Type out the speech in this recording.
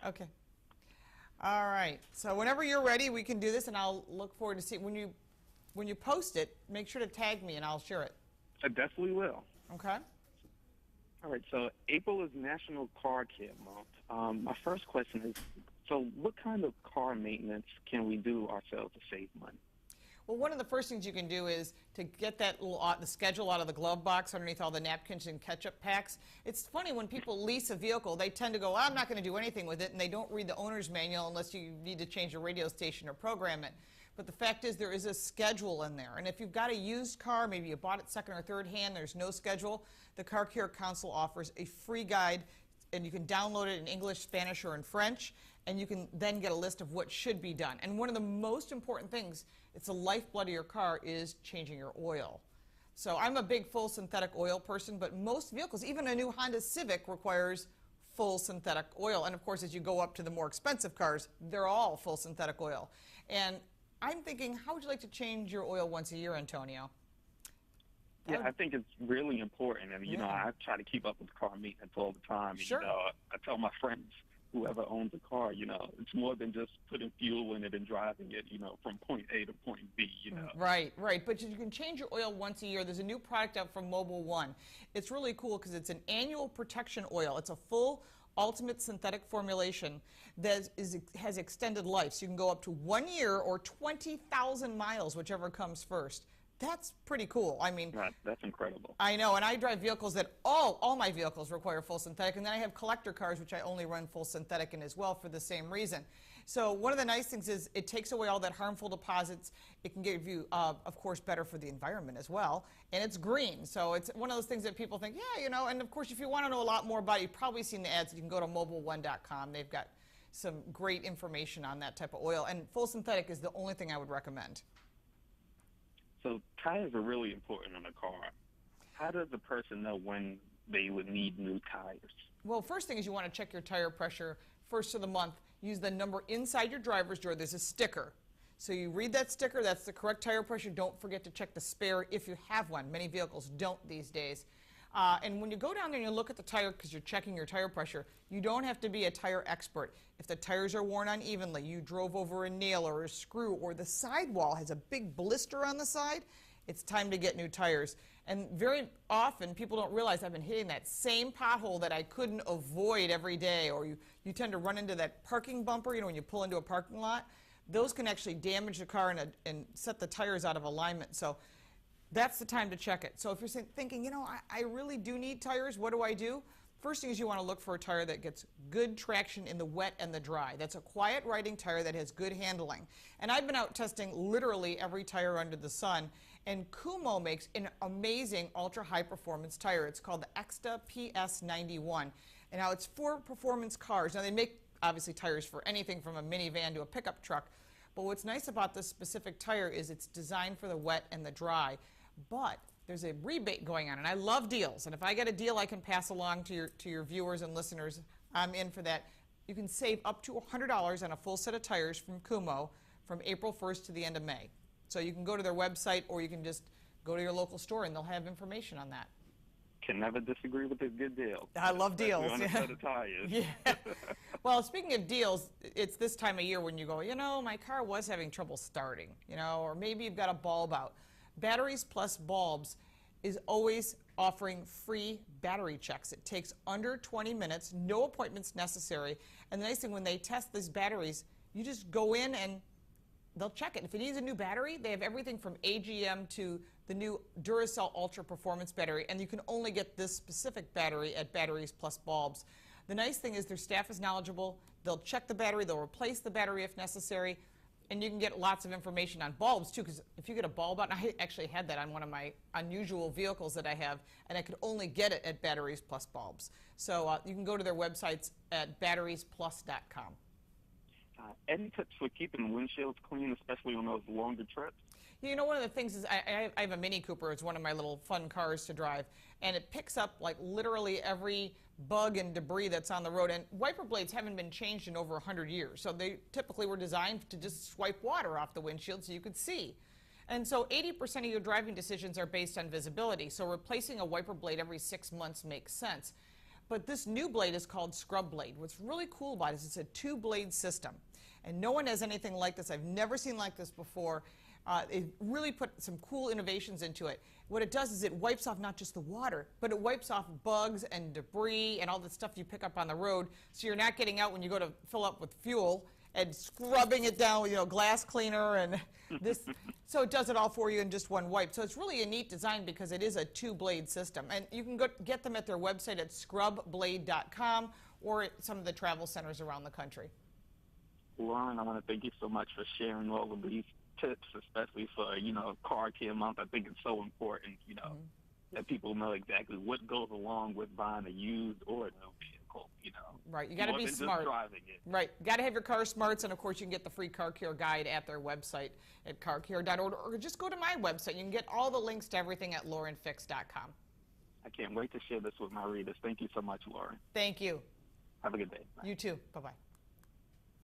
Okay. All right. So whenever you're ready, we can do this, and I'll look forward to see when you post it. Make sure to tag me, and I'll share it. I definitely will. Okay. All right, so April is National Car Care Month. My first question is, so what kind of car maintenance can we do ourselves to save money? Well, one of the first things you can do is to get that the schedule out of the glove box underneath all the napkins and ketchup packs. It's funny when people lease a vehicle, they tend to go, I'm not going to do anything with it, and they don't read the owner's manual unless you need to change the radio station or program it. But the fact is there is a schedule in there. And if you've got a used car, maybe you bought it second or third hand, there's no schedule, the Car Care Council offers a free guide, and you can download it in English, Spanish, or in French, and you can then get a list of what should be done. And one of the most important things, it's the lifeblood of your car, is changing your oil. So I'm a big full synthetic oil person, but most vehicles, even a new Honda Civic, requires full synthetic oil. And of course, as you go up to the more expensive cars, they're all full synthetic oil. And I'm thinking, how would you like to change your oil once a year, Antonio? Yeah, I think it's really important. And, you know, I try to keep up with car maintenance all the time. Sure. You know, I tell my friends, whoever owns a car, you know, it's more than just putting fuel in it and driving it, you know, from point A to point B, you know. Right, right. But you can change your oil once a year. There's a new product out from Mobil 1. It's really cool because it's an annual protection oil. It's a full ultimate synthetic formulation that has extended life. So you can go up to 1 year or 20,000 miles, whichever comes first. That's pretty cool. I mean, that's incredible. I know, and I drive vehicles that all my vehicles require full synthetic, and then I have collector cars which I only run full synthetic in as well for the same reason. So one of the nice things is it takes away all that harmful deposits. It can give you, of course, better for the environment as well, and it's green. So it's one of those things that people think, yeah, you know, and of course, if you want to know a lot more about it, you've probably seen the ads. You can go to mobil1.com. They've got some great information on that type of oil, and full synthetic is the only thing I would recommend. So tires are really important in a car. How does a person know when they would need new tires? Well, first thing is you want to check your tire pressure first of the month. Use the number inside your driver's door. There's a sticker. So you read that sticker, that's the correct tire pressure. Don't forget to check the spare if you have one. Many vehicles don't these days. And when you go down there and you look at the tire because you're checking your tire pressure, you don't have to be a tire expert. If the tires are worn unevenly, you drove over a nail or a screw, or the sidewall has a big blister on the side, it's time to get new tires. And very often people don't realize I've been hitting that same pothole that I couldn't avoid every day, or you tend to run into that parking bumper, you know, when you pull into a parking lot. Those can actually damage the car and set the tires out of alignment. So that's the time to check it. So if you're thinking, you know, I really do need tires, what do I do? First thing is you want to look for a tire that gets good traction in the wet and the dry. That's a quiet riding tire that has good handling. And I've been out testing literally every tire under the sun, and Kumho makes an amazing ultra high performance tire. It's called the Exta PS91. And now it's for performance cars. Now they make obviously tires for anything from a minivan to a pickup truck. But what's nice about this specific tire is it's designed for the wet and the dry. But there's a rebate going on, and I love deals. And if I get a deal I can pass along to your viewers and listeners, I'm in for that. You can save up to $100 on a full set of tires from Kumho from April 1st to the end of May. So you can go to their website, or you can just go to your local store, and they'll have information on that. Can never disagree with a good deal. I love deals. On a set of tires. Yeah. Well, speaking of deals, it's this time of year when you go, you know, my car was having trouble starting, you know, or maybe you've got a bulb out. Batteries Plus Bulbs is always offering free battery checks. It takes under 20 minutes, no appointments necessary. And the nice thing, when they test these batteries, you just go in and they'll check it. If it needs a new battery, they have everything from AGM to the new Duracell Ultra Performance battery, and you can only get this specific battery at Batteries Plus Bulbs. The nice thing is their staff is knowledgeable. They'll check the battery, they'll replace the battery if necessary, and you can get lots of information on bulbs too, because if you get a bulb out, and I actually had that on one of my unusual vehicles that I have, and I could only get it at Batteries Plus Bulbs. So you can go to their websites at batteriesplus.com. Any tips for keeping windshields clean, especially on those longer trips? You know, one of the things is I have a Mini Cooper. It's one of my little fun cars to drive, and it picks up like literally every bug and debris that's on the road. And wiper blades haven't been changed in over 100 years, so they typically were designed to just swipe water off the windshield so you could see. And so 80% of your driving decisions are based on visibility, so replacing a wiper blade every 6 months makes sense. But this new blade is called Scrub Blade. What's really cool about it is it's a 2-blade system. And no one has anything like this. I've never seen like this before. It really put some cool innovations into it. What it does is it wipes off not just the water, but it wipes off bugs and debris and all the stuff you pick up on the road, so you're not getting out when you go to fill up with fuel and scrubbing it down with, glass cleaner and this. So it does it all for you in just one wipe. So it's really a neat design because it is a 2-blade system. And you can get them at their website at scrubblade.com or at some of the travel centers around the country. Lauren, I want to thank you so much for sharing all of these tips, especially for, car care month. I think it's so important, that people know exactly what goes along with buying a used or a new vehicle, Right, you got to be smart. Just driving it. Right, got to have your car smarts, and of course you can get the free car care guide at their website at carcare.org, or just go to my website. You can get all the links to everything at laurenfix.com. I can't wait to share this with my readers. Thank you so much, Lauren. Thank you. Have a good day. Bye. You too. Bye-bye.